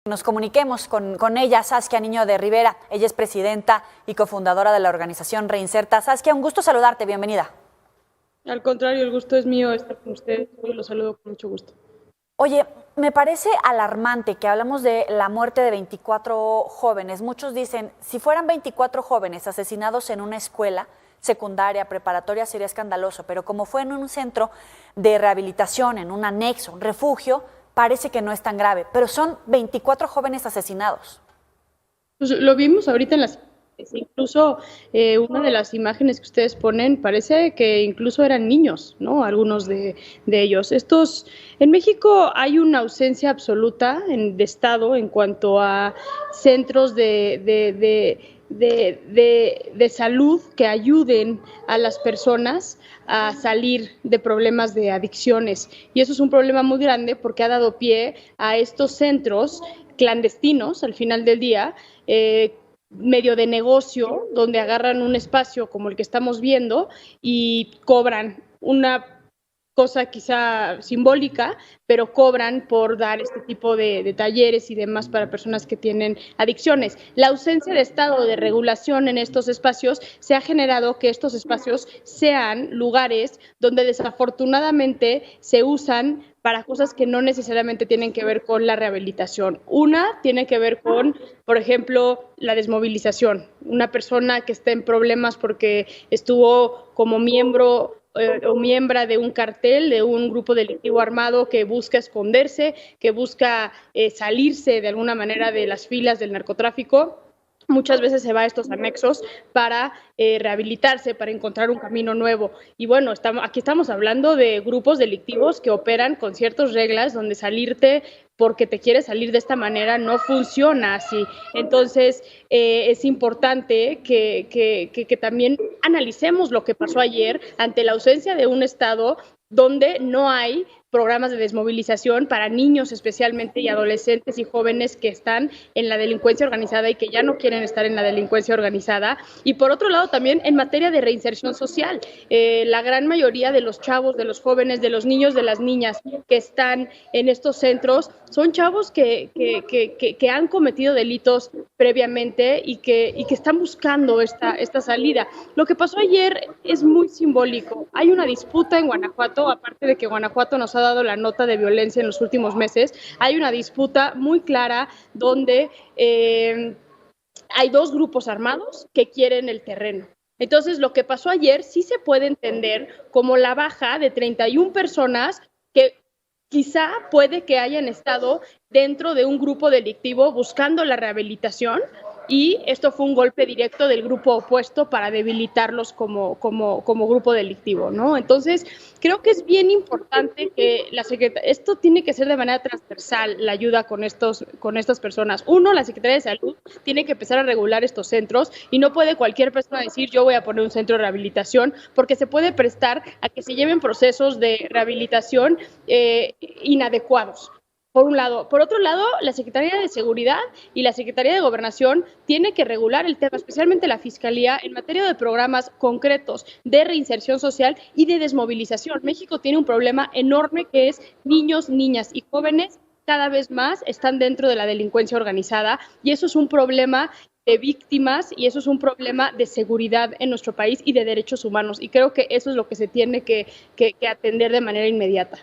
Nos comuniquemos con ella, Saskia Niño de Rivera. Ella es presidenta y cofundadora de la organización Reinserta. Saskia, un gusto saludarte, bienvenida. Al contrario, el gusto es mío estar con ustedes. Yo los saludo con mucho gusto. Oye, me parece alarmante que hablamos de la muerte de 24 jóvenes. Muchos dicen, si fueran 24 jóvenes asesinados en una escuela secundaria, preparatoria, sería escandaloso, pero como fue en un centro de rehabilitación, en un anexo, un refugio, parece que no es tan grave, pero son 24 jóvenes asesinados. Pues lo vimos ahorita en las imágenes, incluso una de las imágenes que ustedes ponen parece que incluso eran niños, ¿no? Algunos de ellos. En México hay una ausencia absoluta de Estado en cuanto a centros de salud que ayuden a las personas a salir de problemas de adicciones. Y eso es un problema muy grande porque ha dado pie a estos centros clandestinos, al final del día, medio de negocio, donde agarran un espacio como el que estamos viendo y cobran una cosa quizá simbólica, pero cobran por dar este tipo de talleres y demás para personas que tienen adicciones. La ausencia de Estado de regulación en estos espacios se ha generado que estos espacios sean lugares donde desafortunadamente se usan para cosas que no necesariamente tienen que ver con la rehabilitación. Una tiene que ver con, por ejemplo, la desmovilización. Una persona que está en problemas porque estuvo como miembro o miembro de un cartel, de un grupo delictivo armado que busca esconderse, que busca salirse de alguna manera de las filas del narcotráfico. Muchas veces se va a estos anexos para rehabilitarse, para encontrar un camino nuevo. Y bueno, aquí estamos hablando de grupos delictivos que operan con ciertas reglas donde salirte porque te quieres salir de esta manera no funciona así. Entonces, es importante que también analicemos lo que pasó ayer ante la ausencia de un Estado donde no hay programas de desmovilización para niños especialmente y adolescentes y jóvenes que están en la delincuencia organizada y que ya no quieren estar en la delincuencia organizada. Y por otro lado también en materia de reinserción social, la gran mayoría de los chavos, de los jóvenes, de los niños, de las niñas que están en estos centros son chavos que han cometido delitos previamente y que están buscando esta salida. Lo que pasó ayer es muy simbólico. Hay una disputa en Guanajuato, aparte de que Guanajuato nos ha dado la nota de violencia en los últimos meses, hay una disputa muy clara donde hay dos grupos armados que quieren el terreno. Entonces, lo que pasó ayer sí se puede entender como la baja de 31 personas que quizá puede que hayan estado dentro de un grupo delictivo buscando la rehabilitación, y esto fue un golpe directo del grupo opuesto para debilitarlos como grupo delictivo, ¿no? Entonces, creo que es bien importante que esto tiene que ser de manera transversal, la ayuda con estas personas. Uno, la Secretaría de Salud tiene que empezar a regular estos centros y no puede cualquier persona decir yo voy a poner un centro de rehabilitación, porque se puede prestar a que se lleven procesos de rehabilitación inadecuados. Por un lado. Por otro lado, la Secretaría de Seguridad y la Secretaría de Gobernación tiene que regular el tema, especialmente la Fiscalía, en materia de programas concretos de reinserción social y de desmovilización. México tiene un problema enorme que es niños, niñas y jóvenes cada vez más están dentro de la delincuencia organizada, y eso es un problema de víctimas y eso es un problema de seguridad en nuestro país y de derechos humanos. Y creo que eso es lo que se tiene que atender de manera inmediata.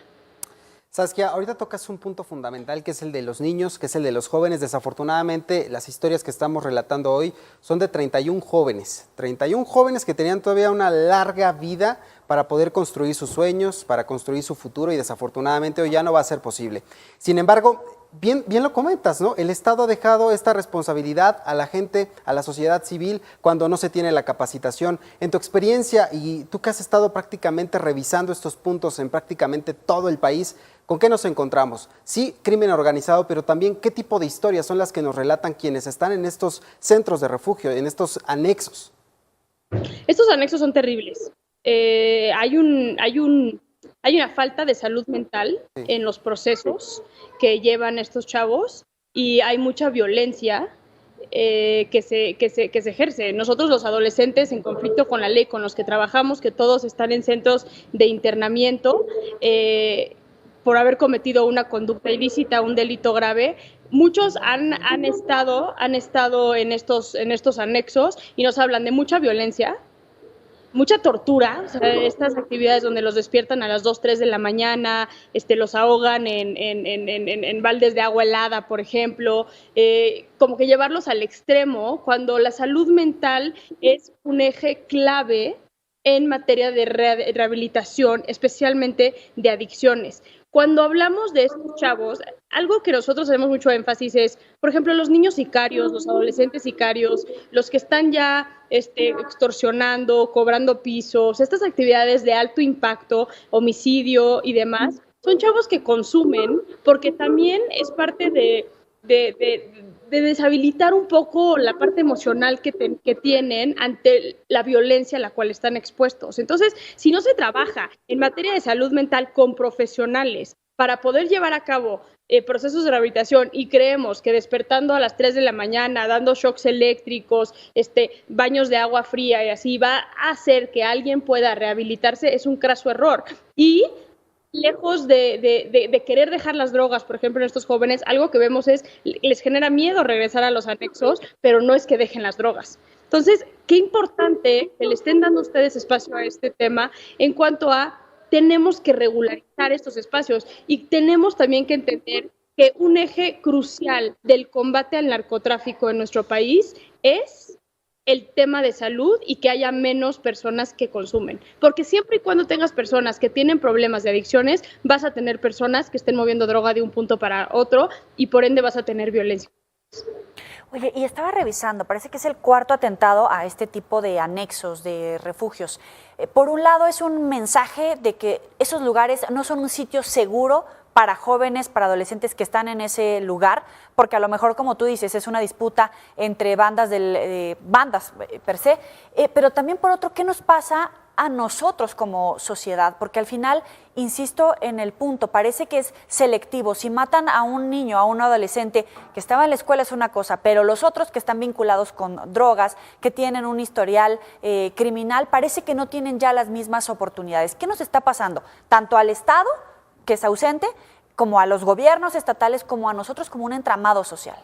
Saskia, ahorita tocas un punto fundamental que es el de los niños, que es el de los jóvenes. Desafortunadamente, las historias que estamos relatando hoy son de 31 jóvenes. 31 jóvenes que tenían todavía una larga vida para poder construir sus sueños, para construir su futuro, y desafortunadamente hoy ya no va a ser posible. Sin embargo, bien lo comentas, ¿no? El Estado ha dejado esta responsabilidad a la gente, a la sociedad civil, cuando no se tiene la capacitación. En tu experiencia, y tú que has estado prácticamente revisando estos puntos en prácticamente todo el país, ¿con qué nos encontramos? Sí, crimen organizado, pero también ¿qué tipo de historias son las que nos relatan quienes están en estos centros de refugio, en estos anexos? Estos anexos son terribles. Hay una falta de salud mental en los procesos que llevan estos chavos, y hay mucha violencia que se ejerce. Nosotros, los adolescentes en conflicto con la ley, con los que trabajamos, que todos están en centros de internamiento, por haber cometido una conducta ilícita, un delito grave, muchos han estado en estos anexos y nos hablan de mucha violencia, mucha tortura, o sea, estas actividades donde los despiertan a las 2, 3 de la mañana, los ahogan en baldes de agua helada, por ejemplo, como que llevarlos al extremo, cuando la salud mental es un eje clave en materia de rehabilitación, especialmente de adicciones. Cuando hablamos de estos chavos, algo que nosotros hacemos mucho énfasis es, por ejemplo, los niños sicarios, los adolescentes sicarios, los que están ya extorsionando, cobrando pisos, estas actividades de alto impacto, homicidio y demás, son chavos que consumen porque también es parte de deshabilitar un poco la parte emocional que tienen ante la violencia a la cual están expuestos. Entonces, si no se trabaja en materia de salud mental con profesionales para poder llevar a cabo procesos de rehabilitación y creemos que despertando a las 3 de la mañana, dando shocks eléctricos, baños de agua fría y así va a hacer que alguien pueda rehabilitarse, es un craso error. Y lejos de querer dejar las drogas, por ejemplo, en estos jóvenes, algo que vemos es, les genera miedo regresar a los anexos, pero no es que dejen las drogas. Entonces, qué importante que le estén dando ustedes espacio a este tema en cuanto a tenemos que regularizar estos espacios y tenemos también que entender que un eje crucial del combate al narcotráfico en nuestro país es el tema de salud y que haya menos personas que consumen. Porque siempre y cuando tengas personas que tienen problemas de adicciones, vas a tener personas que estén moviendo droga de un punto para otro y por ende vas a tener violencia. Oye, y estaba revisando, parece que es el cuarto atentado a este tipo de anexos, de refugios. Por un lado es un mensaje de que esos lugares no son un sitio seguro para jóvenes, para adolescentes que están en ese lugar, porque a lo mejor, como tú dices, es una disputa entre bandas per se, pero también por otro, ¿qué nos pasa a nosotros como sociedad? Porque al final, insisto en el punto, parece que es selectivo. Si matan a un niño, a un adolescente que estaba en la escuela es una cosa, pero los otros que están vinculados con drogas, que tienen un historial criminal, parece que no tienen ya las mismas oportunidades. ¿Qué nos está pasando? Tanto al Estado, que es ausente, como a los gobiernos estatales, como a nosotros como un entramado social.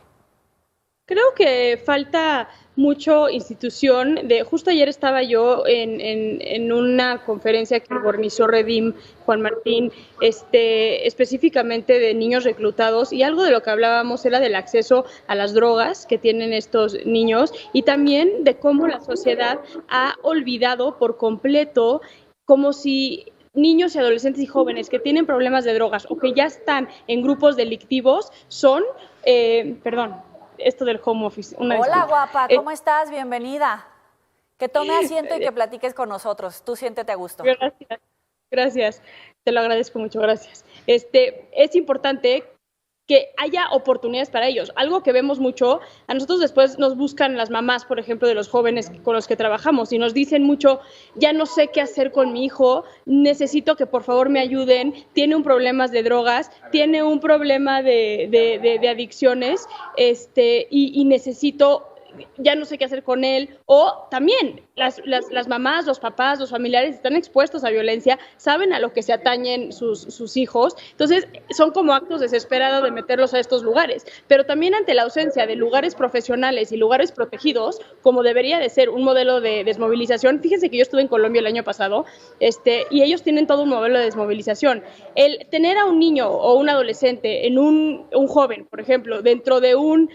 Creo que falta mucho institución. Justo ayer estaba yo en una conferencia que organizó Redim, Juan Martín, específicamente de niños reclutados, y algo de lo que hablábamos era del acceso a las drogas que tienen estos niños y también de cómo la sociedad ha olvidado por completo, como si niños y adolescentes y jóvenes que tienen problemas de drogas o que ya están en grupos delictivos son, esto del home office. Hola, guapa, ¿cómo estás? Bienvenida. Que tome asiento y que platiques con nosotros. Tú siéntete a gusto. Gracias. Te lo agradezco mucho, gracias. Es importante que haya oportunidades para ellos. Algo que vemos mucho, a nosotros después nos buscan las mamás, por ejemplo, de los jóvenes con los que trabajamos y nos dicen mucho, ya no sé qué hacer con mi hijo, necesito que por favor me ayuden, tiene un problema de drogas, tiene un problema de adicciones, y necesito, ya no sé qué hacer con él. O también las mamás, los papás, los familiares están expuestos a violencia, saben a lo que se atañen sus hijos, entonces son como actos desesperados de meterlos a estos lugares, pero también ante la ausencia de lugares profesionales y lugares protegidos, como debería de ser un modelo de desmovilización. Fíjense que yo estuve en Colombia el año pasado, y ellos tienen todo un modelo de desmovilización. El tener a un niño o un adolescente, en un joven, por ejemplo, dentro de un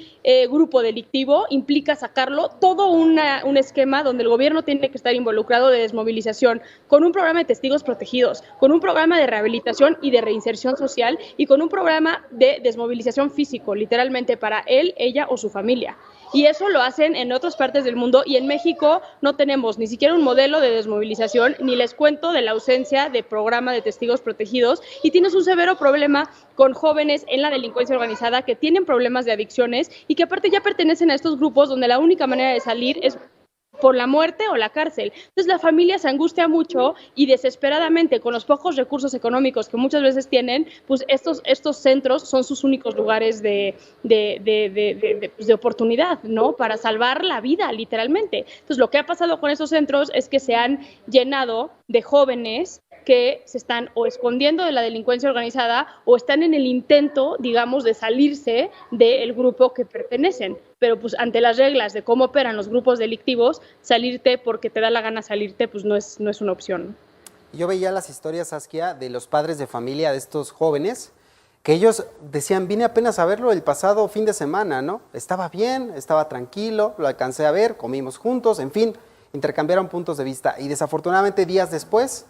grupo delictivo, implica sacarlo todo un esquema donde el gobierno tiene que estar involucrado de desmovilización, con un programa de testigos protegidos, con un programa de rehabilitación y de reinserción social y con un programa de desmovilización físico, literalmente para él, ella o su familia. Y eso lo hacen en otras partes del mundo y en México no tenemos ni siquiera un modelo de desmovilización, ni les cuento de la ausencia de programa de testigos protegidos, y tienes un severo problema con jóvenes en la delincuencia organizada que tienen problemas de adicciones y que aparte ya pertenecen a estos grupos donde la única manera de salir es por la muerte o la cárcel. Entonces la familia se angustia mucho y desesperadamente, con los pocos recursos económicos que muchas veces tienen, pues estos centros son sus únicos lugares de oportunidad, ¿no? Para salvar la vida, literalmente. Entonces lo que ha pasado con estos centros es que se han llenado de jóvenes que se están o escondiendo de la delincuencia organizada o están en el intento, digamos, de salirse del grupo que pertenecen. Pero pues ante las reglas de cómo operan los grupos delictivos, salirte porque te da la gana salirte, pues no es una opción. Yo veía las historias, Saskia, de los padres de familia de estos jóvenes, que ellos decían, vine apenas a verlo el pasado fin de semana, ¿no? Estaba bien, estaba tranquilo, lo alcancé a ver, comimos juntos, en fin, intercambiaron puntos de vista y desafortunadamente días después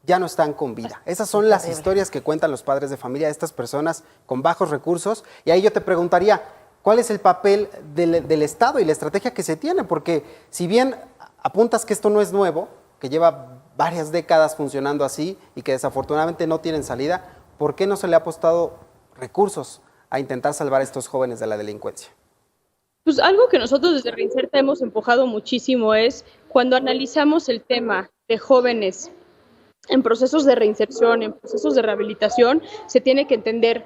ya no están con vida. Esas son las historias que cuentan los padres de familia de estas personas con bajos recursos y ahí yo te preguntaría, ¿cuál es el papel del Estado y la estrategia que se tiene? Porque si bien apuntas que esto no es nuevo, que lleva varias décadas funcionando así y que desafortunadamente no tienen salida, ¿por qué no se le ha apostado recursos a intentar salvar a estos jóvenes de la delincuencia? Pues algo que nosotros desde Reinserta hemos empujado muchísimo es cuando analizamos el tema de jóvenes en procesos de reinserción, en procesos de rehabilitación, se tiene que entender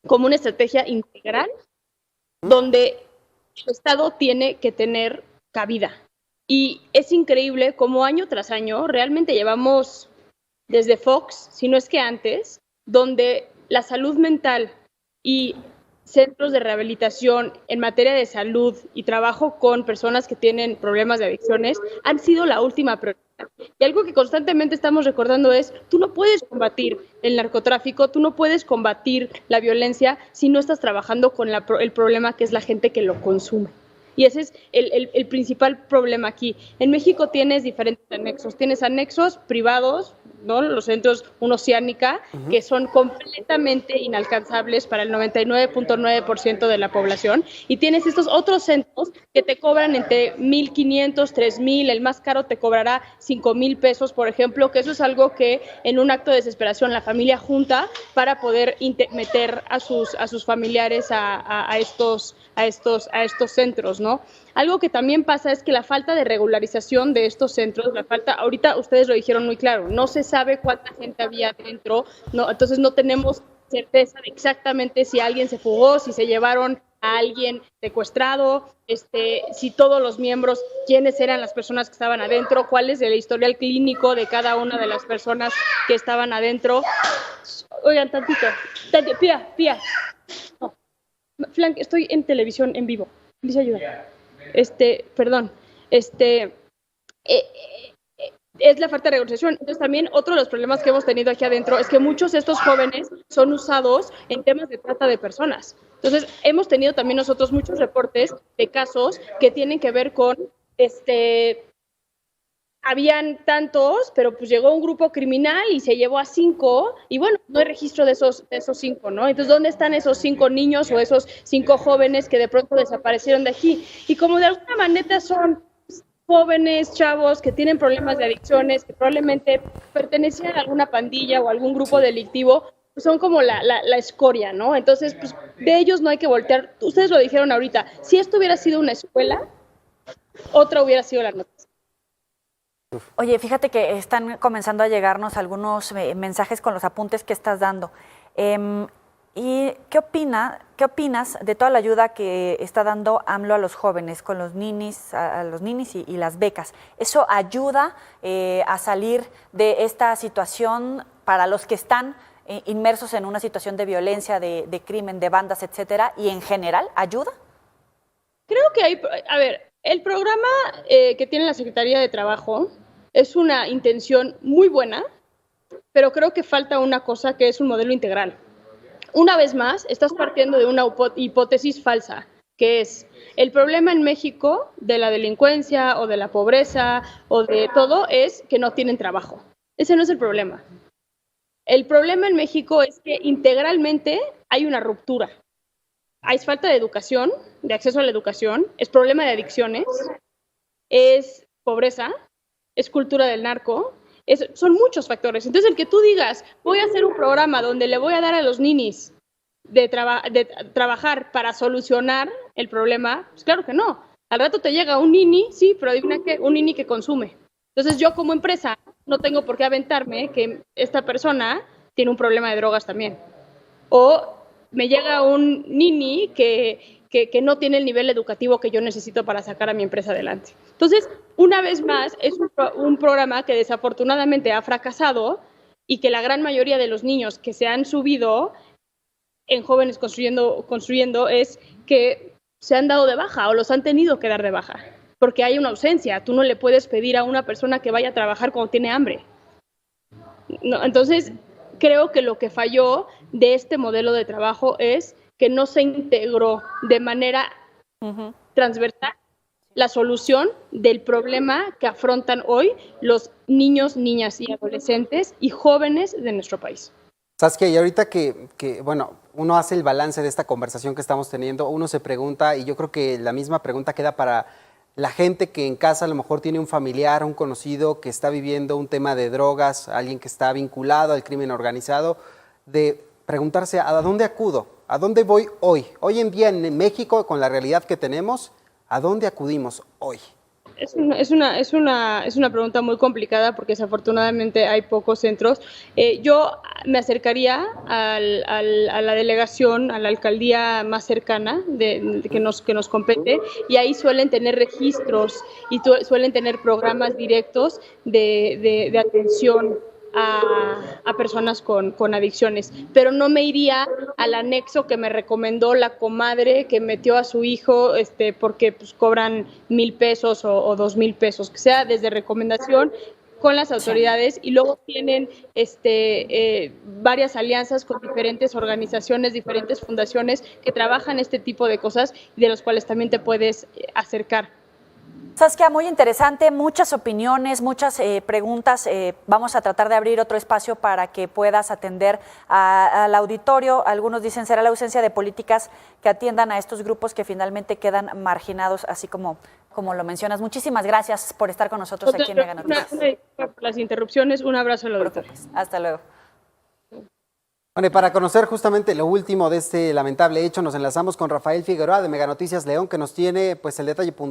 como una estrategia integral donde el Estado tiene que tener cabida. Y es increíble cómo año tras año realmente llevamos desde Fox, si no es que antes, donde la salud mental y centros de rehabilitación en materia de salud y trabajo con personas que tienen problemas de adicciones han sido la última prioridad. Y algo que constantemente estamos recordando es, tú no puedes combatir el narcotráfico, tú no puedes combatir la violencia si no estás trabajando con el problema que es la gente que lo consume. Y ese es el principal problema aquí. En México tienes diferentes anexos. Tienes anexos privados, ¿no? Los centros, un Oceánica, que son completamente inalcanzables para el 99.9% de la población. Y tienes estos otros centros que te cobran entre 1,500, 3,000, el más caro te cobrará 5,000 pesos, por ejemplo, que eso es algo que en un acto de desesperación la familia junta para poder meter a sus familiares a estos centros, ¿no? Algo que también pasa es que la falta de regularización de estos centros, ahorita ustedes lo dijeron muy claro, no se sabe cuánta gente había dentro, ¿no? Entonces no tenemos certeza de exactamente si alguien se fugó, si se llevaron a alguien secuestrado, si todos los miembros, quiénes eran las personas que estaban adentro, cuál es el historial clínico de cada una de las personas que estaban adentro. Oigan, tantito, Pía. No. Flank, estoy en televisión en vivo. Dice ayuda. Perdón. Es la falta de regularización. Entonces también otro de los problemas que hemos tenido aquí adentro es que muchos de estos jóvenes son usados en temas de trata de personas. Entonces hemos tenido también nosotros muchos reportes de casos que tienen que ver con habían tantos, pero pues llegó un grupo criminal y se llevó a 5 y bueno, no hay registro de esos 5, ¿no? Entonces, ¿dónde están esos 5 niños o esos 5 jóvenes que de pronto desaparecieron de aquí? Y como de alguna manera son jóvenes, chavos que tienen problemas de adicciones, que probablemente pertenecían a alguna pandilla o algún grupo delictivo, pues son como la escoria, ¿no? Entonces, pues de ellos no hay que voltear. Ustedes lo dijeron ahorita, si esto hubiera sido una escuela, otra hubiera sido la noticia. Oye, fíjate que están comenzando a llegarnos algunos mensajes con los apuntes que estás dando. ¿Y qué opinas de toda la ayuda que está dando AMLO a los jóvenes con los ninis, y las becas? ¿Eso ayuda a salir de esta situación para los que están inmersos en una situación de violencia, de crimen, de bandas, etcétera? ¿Y en general ayuda? Creo que el programa que tiene la Secretaría de Trabajo es una intención muy buena, pero creo que falta una cosa que es un modelo integral. Una vez más, estás partiendo de una hipótesis falsa, que es el problema en México de la delincuencia o de la pobreza o de todo es que no tienen trabajo. Ese no es el problema. El problema en México es que integralmente hay una ruptura. Hay falta de educación, de acceso a la educación, es problema de adicciones, es pobreza, es cultura del narco, son muchos factores. Entonces, el que tú digas, voy a hacer un programa donde le voy a dar a los ninis de trabajar para solucionar el problema, pues claro que no. Al rato te llega un nini, sí, pero adivina qué, un nini que consume. Entonces, yo como empresa no tengo por qué aventarme que esta persona tiene un problema de drogas también. O me llega un nini que no tiene el nivel educativo que yo necesito para sacar a mi empresa adelante. Entonces, una vez más, es un programa que desafortunadamente ha fracasado y que la gran mayoría de los niños que se han subido en Jóvenes Construyendo es que se han dado de baja o los han tenido que dar de baja, porque hay una ausencia. Tú no le puedes pedir a una persona que vaya a trabajar cuando tiene hambre. No, entonces, creo que lo que falló de este modelo de trabajo es que no se integró de manera transversal la solución del problema que afrontan hoy los niños, niñas y adolescentes y jóvenes de nuestro país. Saskia, y ahorita bueno, uno hace el balance de esta conversación que estamos teniendo, uno se pregunta, y yo creo que la misma pregunta queda para la gente que en casa a lo mejor tiene un familiar, un conocido que está viviendo un tema de drogas, alguien que está vinculado al crimen organizado, de preguntarse ¿a dónde acudo? ¿A dónde voy hoy? Hoy en día en México, con la realidad que tenemos, ¿a dónde acudimos hoy? Es una pregunta muy complicada porque desafortunadamente hay pocos centros. Yo me acercaría a la delegación, a la alcaldía más cercana que nos compete, y ahí suelen tener registros y suelen tener programas directos de atención a personas con adicciones, pero no me iría al anexo que me recomendó la comadre que metió a su hijo porque pues, cobran 1,000 pesos o 2,000 pesos, que sea desde recomendación con las autoridades, y luego tienen varias alianzas con diferentes organizaciones, diferentes fundaciones que trabajan este tipo de cosas y de las cuales también te puedes acercar. Saskia, muy interesante, muchas opiniones, muchas preguntas. Vamos a tratar de abrir otro espacio para que puedas atender al auditorio. Algunos dicen será la ausencia de políticas que atiendan a estos grupos que finalmente quedan marginados, así como lo mencionas. Muchísimas gracias por estar con nosotros aquí en Mega Noticias. Una disculpa por las interrupciones, un abrazo al auditorio. Hasta luego. Bueno, y para conocer justamente lo último de este lamentable hecho, nos enlazamos con Rafael Figueroa de Mega Noticias León, que nos tiene pues el detalle puntual.